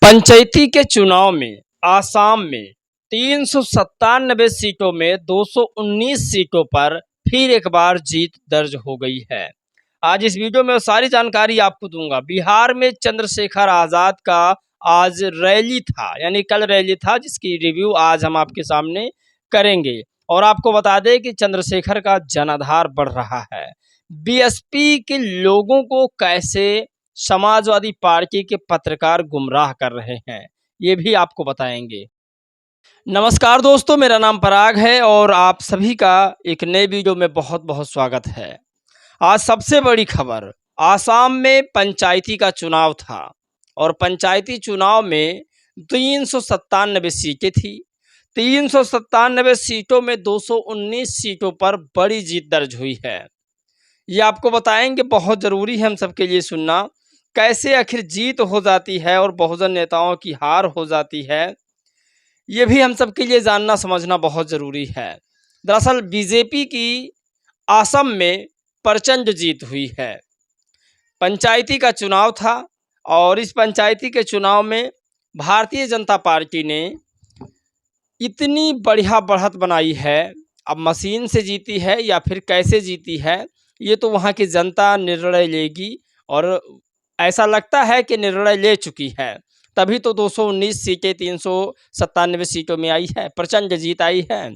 पंचायती के चुनाव में आसाम में 397 सीटों में 219 सीटों पर फिर एक बार जीत दर्ज हो गई है। आज इस वीडियो में सारी जानकारी आपको दूंगा। बिहार में चंद्रशेखर आजाद का आज रैली था, यानी कल रैली था, जिसकी रिव्यू आज हम आपके सामने करेंगे। और आपको बता दें कि चंद्रशेखर का जनाधार बढ़ रहा है। बीएसपी के लोगों को कैसे समाजवादी पार्टी के पत्रकार गुमराह कर रहे हैं, ये भी आपको बताएंगे। नमस्कार दोस्तों, मेरा नाम पराग है और आप सभी का एक नए वीडियो में बहुत बहुत स्वागत है। आज सबसे बड़ी खबर, आसाम में पंचायती का चुनाव था और पंचायती चुनाव में 397 सीटें थी। 397 सीटों में 219 सीटों पर बड़ी जीत दर्ज हुई है। ये आपको बताएंगे, बहुत ज़रूरी है हम सबके लिए सुनना, कैसे आखिर जीत हो जाती है और बहुजन नेताओं की हार हो जाती है। ये भी हम सबके लिए जानना समझना बहुत ज़रूरी है। दरअसल बीजेपी की असम में प्रचंड जीत हुई है। पंचायती का चुनाव था और इस पंचायती के चुनाव में भारतीय जनता पार्टी ने इतनी बढ़िया बढ़त बनाई है। अब मशीन से जीती है या फिर कैसे जीती है, ये तो वहाँ की जनता निर्णय लेगी और ऐसा लगता है कि निर्णय ले चुकी है। तभी तो 219 सीटें 397 सीटों में आई है, प्रचंड जीत आई है।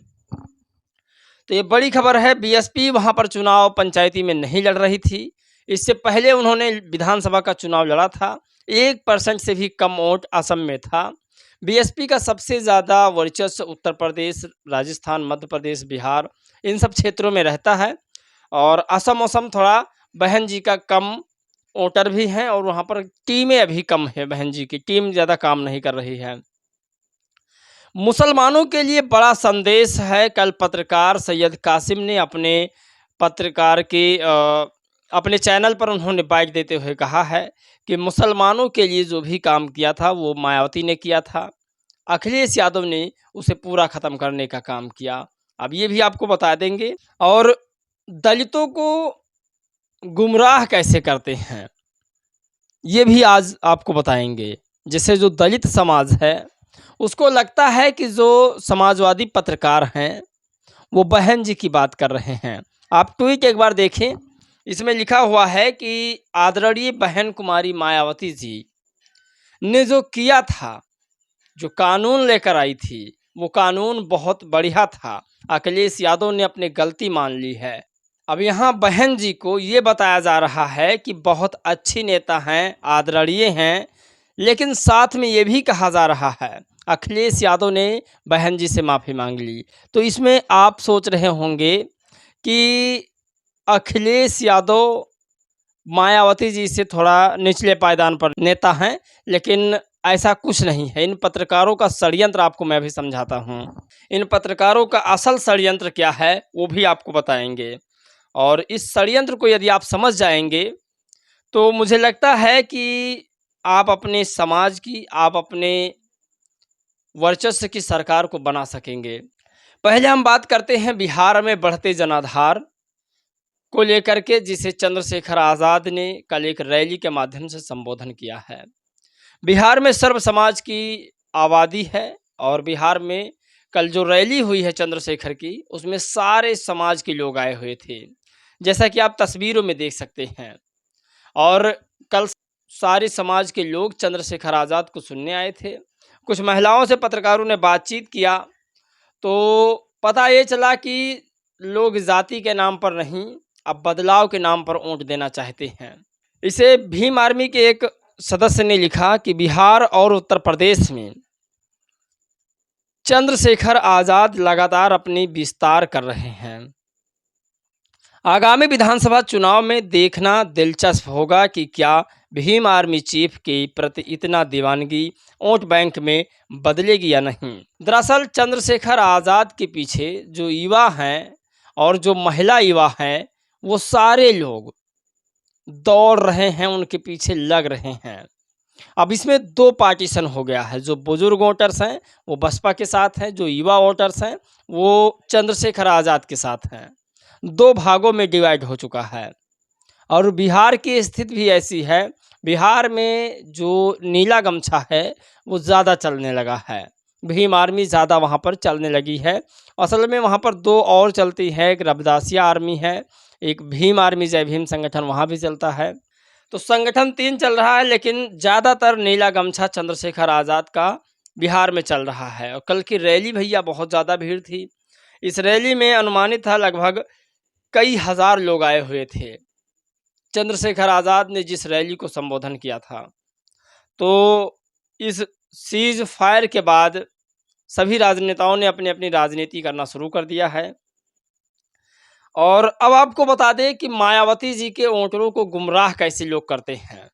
तो ये बड़ी खबर है। बीएसपी वहाँ पर चुनाव पंचायती में नहीं लड़ रही थी। इससे पहले उन्होंने विधानसभा का चुनाव लड़ा था। 1% से भी कम वोट असम में था। बीएसपी का सबसे ज़्यादा वर्चस्व उत्तर प्रदेश, राजस्थान, मध्य प्रदेश, बिहार, इन सब क्षेत्रों में रहता है। और असम थोड़ा बहन जी का कम वोटर भी हैं और वहाँ पर टीमें अभी कम है। बहन जी की टीम ज़्यादा काम नहीं कर रही है। मुसलमानों के लिए बड़ा संदेश है। कल पत्रकार सैयद कासिम ने अपने पत्रकार के अपने चैनल पर उन्होंने बाइट देते हुए कहा है कि मुसलमानों के लिए जो भी काम किया था वो मायावती ने किया था, अखिलेश यादव ने उसे पूरा ख़त्म करने का काम किया। अब ये भी आपको बता देंगे। और दलितों को गुमराह कैसे करते हैं, ये भी आज आपको बताएंगे। जैसे जो दलित समाज है उसको लगता है कि जो समाजवादी पत्रकार हैं वो बहन जी की बात कर रहे हैं। आप ट्वीट एक बार देखें, इसमें लिखा हुआ है कि आदरणीय बहन कुमारी मायावती जी ने जो किया था, जो कानून लेकर आई थी, वो कानून बहुत बढ़िया था। अखिलेश यादव ने अपनी गलती मान ली है। अब यहाँ बहन जी को ये बताया जा रहा है कि बहुत अच्छी नेता हैं, आदरणीय हैं, लेकिन साथ में ये भी कहा जा रहा है अखिलेश यादव ने बहन जी से माफ़ी मांग ली। तो इसमें आप सोच रहे होंगे कि अखिलेश यादव मायावती जी से थोड़ा निचले पायदान पर नेता हैं, लेकिन ऐसा कुछ नहीं है। इन पत्रकारों का षड्यंत्र आपको मैं भी समझाता हूँ। इन पत्रकारों का असल षड्यंत्र क्या है वो भी आपको बताएंगे। और इस षड्यंत्र को यदि आप समझ जाएंगे तो मुझे लगता है कि आप अपने समाज की, आप अपने वर्चस्व की सरकार को बना सकेंगे। पहले हम बात करते हैं बिहार में बढ़ते जनाधार को लेकर के, जिसे चंद्रशेखर आज़ाद ने कल एक रैली के माध्यम से संबोधन किया है। बिहार में सर्व समाज की आबादी है और बिहार में कल जो रैली हुई है चंद्रशेखर की, उसमें सारे समाज के लोग आए हुए थे, जैसा कि आप तस्वीरों में देख सकते हैं। और कल सारे समाज के लोग चंद्रशेखर आज़ाद को सुनने आए थे। कुछ महिलाओं से पत्रकारों ने बातचीत किया तो पता ये चला कि लोग जाति के नाम पर नहीं, अब बदलाव के नाम पर वोट देना चाहते हैं। इसे भीम आर्मी के एक सदस्य ने लिखा कि बिहार और उत्तर प्रदेश में चंद्रशेखर आज़ाद लगातार अपनी विस्तार कर रहे हैं। आगामी विधानसभा चुनाव में देखना दिलचस्प होगा कि क्या भीम आर्मी चीफ के प्रति इतना दीवानगी वोट बैंक में बदलेगी या नहीं। दरअसल चंद्रशेखर आज़ाद के पीछे जो युवा हैं और जो महिला युवा हैं, वो सारे लोग दौड़ रहे हैं, उनके पीछे लग रहे हैं। अब इसमें दो पार्टीशन हो गया है। जो बुजुर्ग वोटर्स हैं वो बसपा के साथ हैं, जो युवा वोटर्स हैं वो चंद्रशेखर आज़ाद के साथ हैं। दो भागों में डिवाइड हो चुका है। और बिहार की स्थिति भी ऐसी है, बिहार में जो नीला गमछा है वो ज़्यादा चलने लगा है। भीम आर्मी ज़्यादा वहाँ पर चलने लगी है। असल में वहाँ पर 2 और चलती है, एक रविदासिया आर्मी है, एक भीम आर्मी जय भीम संगठन वहाँ भी चलता है। तो संगठन 3 चल रहा है, लेकिन ज़्यादातर नीला गमछा चंद्रशेखर आज़ाद का बिहार में चल रहा है। और कल की रैली भैया बहुत ज़्यादा भीड़ थी। इस रैली में अनुमानित था लगभग कई हज़ार लोग आए हुए थे। चंद्रशेखर आज़ाद ने जिस रैली को संबोधन किया था, तो इस सीज़ फायर के बाद सभी राजनेताओं ने अपनी-अपनी राजनीति करना शुरू कर दिया है। और अब आपको बता दें कि मायावती जी के वोटरों को गुमराह कैसे लोग करते हैं।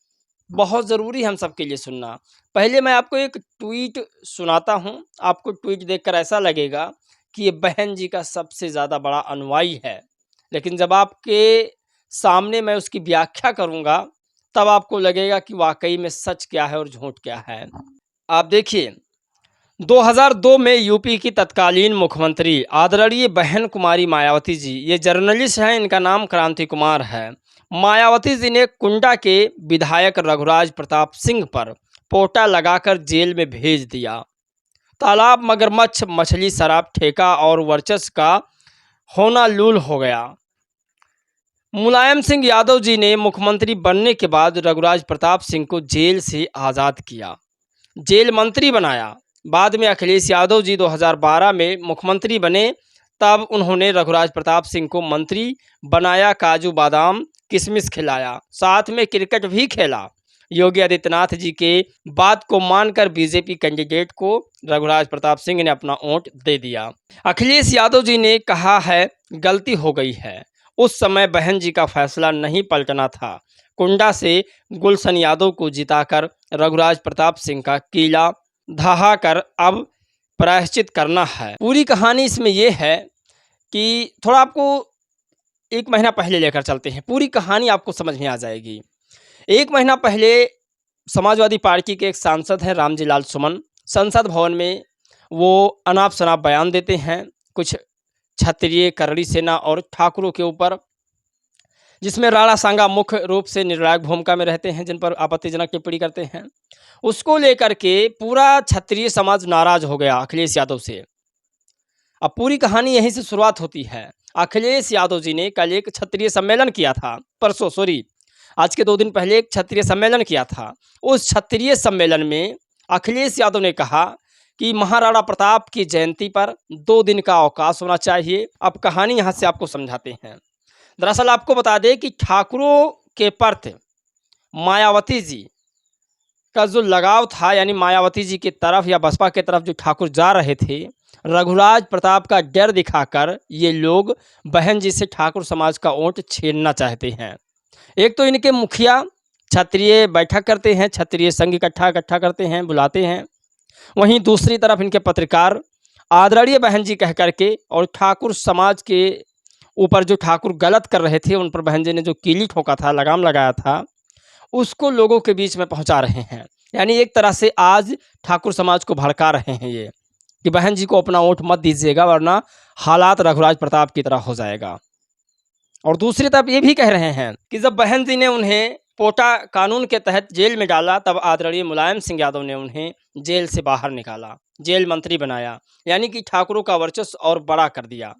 बहुत ज़रूरी है हम सबके लिए सुनना। पहले मैं आपको एक ट्वीट सुनाता हूँ। आपको ट्वीट देखकर ऐसा लगेगा कि ये बहन जी का सबसे ज़्यादा बड़ा अनुयायी है। लेकिन जब आपके सामने मैं उसकी व्याख्या करूँगा, तब आपको लगेगा कि वाक़ई में सच क्या है और झूठ क्या है। आप देखिए, 2002 में यूपी की तत्कालीन मुख्यमंत्री आदरणीय बहन कुमारी मायावती जी, ये जर्नलिस्ट हैं, इनका नाम क्रांति कुमार है। मायावती जी ने कुंडा के विधायक रघुराज प्रताप सिंह पर पोटा लगाकर जेल में भेज दिया। तालाब, मगरमच्छ, मछली, शराब, ठेका और वर्चस्व का होना लूल हो गया। मुलायम सिंह यादव जी ने मुख्यमंत्री बनने के बाद रघुराज प्रताप सिंह को जेल से आज़ाद किया, जेल मंत्री बनाया। बाद में अखिलेश यादव जी 2012 में मुख्यमंत्री बने, तब उन्होंने रघुराज प्रताप सिंह को मंत्री बनाया, काजू बादाम किशमिश खिलाया, साथ में क्रिकेट भी खेला। योगी आदित्यनाथ जी के बात को मानकर बीजेपी कैंडिडेट को रघुराज प्रताप सिंह ने अपना वोट दे दिया। अखिलेश यादव जी ने कहा है गलती हो गई है, उस समय बहन जी का फैसला नहीं पलटना था। कुंडा से गुलशन यादव को जिताकर रघुराज प्रताप सिंह का किला ढहा कर अब प्रायश्चित करना है। पूरी कहानी इसमें यह है कि थोड़ा आपको 1 महीना पहले लेकर चलते हैं, पूरी कहानी आपको समझ में आ जाएगी। 1 महीना पहले समाजवादी पार्टी के एक सांसद हैं रामजी लाल सुमन, संसद भवन में वो अनाप-शनाप बयान देते हैं कुछ क्षत्रिय, करड़ी सेना और ठाकुरों के ऊपर, जिसमें राणा सांगा मुख्य रूप से निर्णायक भूमिका में रहते हैं, जिन पर आपत्तिजनक टिप्पणी करते हैं। उसको लेकर के पूरा क्षत्रिय समाज नाराज हो गया अखिलेश यादव से। अब पूरी कहानी यहीं से शुरुआत होती है। अखिलेश यादव जी ने कल एक क्षत्रिय सम्मेलन किया था, परसों सॉरी आज के 2 दिन पहले एक क्षत्रिय सम्मेलन किया था। उस क्षत्रिय सम्मेलन में अखिलेश यादव ने कहा कि महाराणा प्रताप की जयंती पर 2 दिन का अवकाश होना चाहिए। अब कहानी यहाँ से आपको समझाते हैं। दरअसल आपको बता दें कि ठाकुरों के प्रति मायावती जी का जो लगाव था, यानी मायावती जी की तरफ या बसपा की तरफ जो ठाकुर जा रहे थे, रघुराज प्रताप का डर दिखाकर ये लोग बहन जी से ठाकुर समाज का वोट छीनना चाहते हैं। एक तो इनके मुखिया क्षत्रिय बैठक करते हैं, क्षत्रिय संघ इकट्ठा करते हैं, बुलाते हैं। वहीं दूसरी तरफ इनके पत्रकार आदरणीय बहन जी कह करके और ठाकुर समाज के ऊपर जो ठाकुर गलत कर रहे थे, उन पर बहन जी ने जो कीली ठोका था, लगाम लगाया था, उसको लोगों के बीच में पहुंचा रहे हैं। यानी एक तरह से आज ठाकुर समाज को भड़का रहे हैं ये कि बहन जी को अपना वोट मत दीजिएगा, वरना हालात रघुराज प्रताप की तरह हो जाएगा। और दूसरी तरफ ये भी कह रहे हैं कि जब बहन जी ने उन्हें पोटा कानून के तहत जेल में डाला, तब आदरणीय मुलायम सिंह यादव ने उन्हें जेल से बाहर निकाला, जेल मंत्री बनाया, यानी कि ठाकुरों का वर्चस्व और बड़ा कर दिया।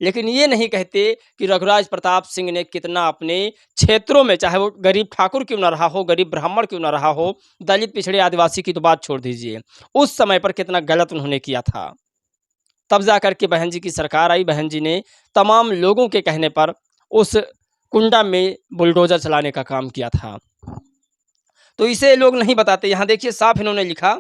लेकिन ये नहीं कहते कि रघुराज प्रताप सिंह ने कितना अपने क्षेत्रों में, चाहे वो गरीब ठाकुर क्यों ना रहा हो, गरीब ब्राह्मण क्यों ना रहा हो, दलित, पिछड़े, आदिवासी की तो बात छोड़ दीजिए, उस समय पर कितना गलत उन्होंने किया था। तब जा कर के बहन जी की सरकार आई। बहन जी ने तमाम लोगों के कहने पर उस कुंडा में बुलडोज़र चलाने का काम किया था। तो इसे लोग नहीं बताते। यहाँ देखिए साफ इन्होंने लिखा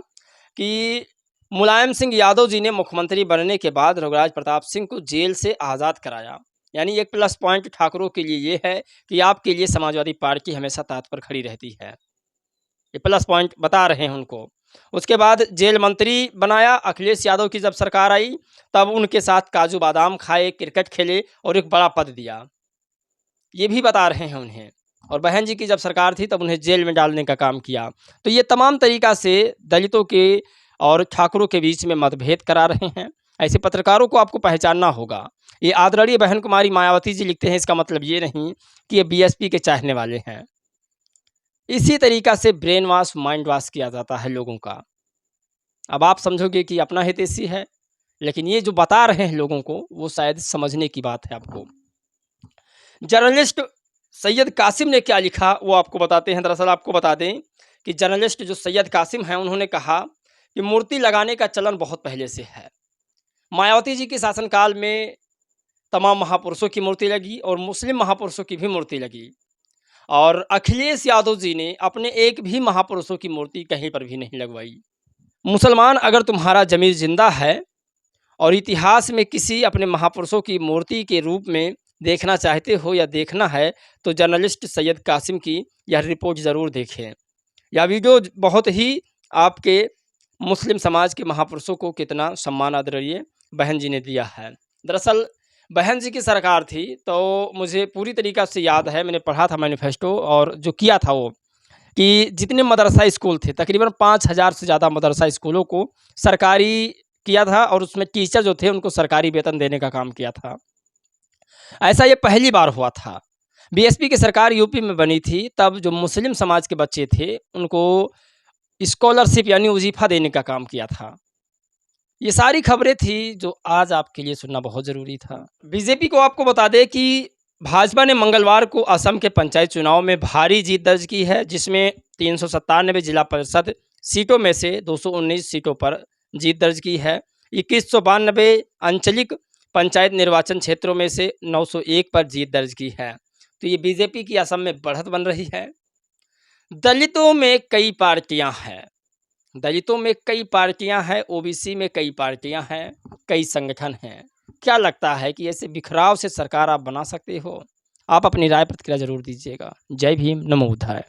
कि मुलायम सिंह यादव जी ने मुख्यमंत्री बनने के बाद रघुराज प्रताप सिंह को जेल से आज़ाद कराया। यानी एक प्लस पॉइंट ठाकुरों के लिए ये है कि आपके लिए समाजवादी पार्टी हमेशा तत्पर खड़ी रहती है। ये प्लस पॉइंट बता रहे हैं उनको। उसके बाद जेल मंत्री बनाया। अखिलेश यादव की जब सरकार आई, तब उनके साथ काजू बादाम खाए, क्रिकेट खेले और एक बड़ा पद दिया, ये भी बता रहे हैं उन्हें। और बहन जी की जब सरकार थी, तब उन्हें जेल में डालने का काम किया। तो ये तमाम तरीक़ा से दलितों के और ठाकुरों के बीच में मतभेद करा रहे हैं। ऐसे पत्रकारों को आपको पहचानना होगा। ये आदरणीय बहन कुमारी मायावती जी लिखते हैं, इसका मतलब ये नहीं कि ये बीएसपी के चाहने वाले हैं। इसी तरीक़ा से ब्रेन वॉश, माइंड वॉश किया जाता है लोगों का। अब आप समझोगे कि अपना हितैषी है, लेकिन ये जो बता रहे हैं लोगों को, वो शायद समझने की बात है आपको। जर्नलिस्ट सैयद कासिम ने क्या लिखा, वो आपको बताते हैं। दरअसल आपको बता दें कि जर्नलिस्ट जो सैयद कासिम हैं, उन्होंने कहा कि मूर्ति लगाने का चलन बहुत पहले से है। मायावती जी के शासनकाल में तमाम महापुरुषों की मूर्ति लगी और मुस्लिम महापुरुषों की भी मूर्ति लगी, और अखिलेश यादव जी ने अपने एक भी महापुरुषों की मूर्ति कहीं पर भी नहीं लगवाई। मुसलमान, अगर तुम्हारा ज़मीर ज़िंदा है और इतिहास में किसी अपने महापुरुषों की मूर्ति के रूप में देखना चाहते हो या देखना है, तो जर्नलिस्ट सैयद कासिम की यह रिपोर्ट ज़रूर देखें। यह वीडियो बहुत ही आपके मुस्लिम समाज के महापुरुषों को कितना सम्मान आदरणीय बहन जी ने दिया है। दरअसल बहन जी की सरकार थी, तो मुझे पूरी तरीक़ा से याद है, मैंने पढ़ा था मैनिफेस्टो, और जो किया था वो कि जितने मदरसा स्कूल थे, तकरीबन 5000 से ज़्यादा मदरसा स्कूलों को सरकारी किया था, और उसमें टीचर जो थे उनको सरकारी वेतन देने का काम किया था। ऐसा ये पहली बार हुआ था। बीएसपी की सरकार यूपी में बनी थी, तब जो मुस्लिम समाज के बच्चे थे उनको स्कॉलरशिप यानी वजीफ़ा देने का काम किया था। ये सारी खबरें थी जो आज आपके लिए सुनना बहुत ज़रूरी था। बीजेपी को आपको बता दें कि भाजपा ने मंगलवार को असम के पंचायत चुनाव में भारी जीत दर्ज की है, जिसमें 397 जिला परिषद सीटों में से 219 सीटों पर जीत दर्ज की है। 2192 आंचलिक पंचायत निर्वाचन क्षेत्रों में से 901 पर जीत दर्ज की है। तो ये बीजेपी की असम में बढ़त बन रही है। दलितों में कई पार्टियां हैं, दलितों में कई पार्टियां हैं, ओबीसी में कई पार्टियां हैं, कई संगठन हैं। क्या लगता है कि ऐसे बिखराव से सरकार आप बना सकते हो? आप अपनी राय प्रतिक्रिया ज़रूर दीजिएगा। जय भीम, नमो बुद्धाय।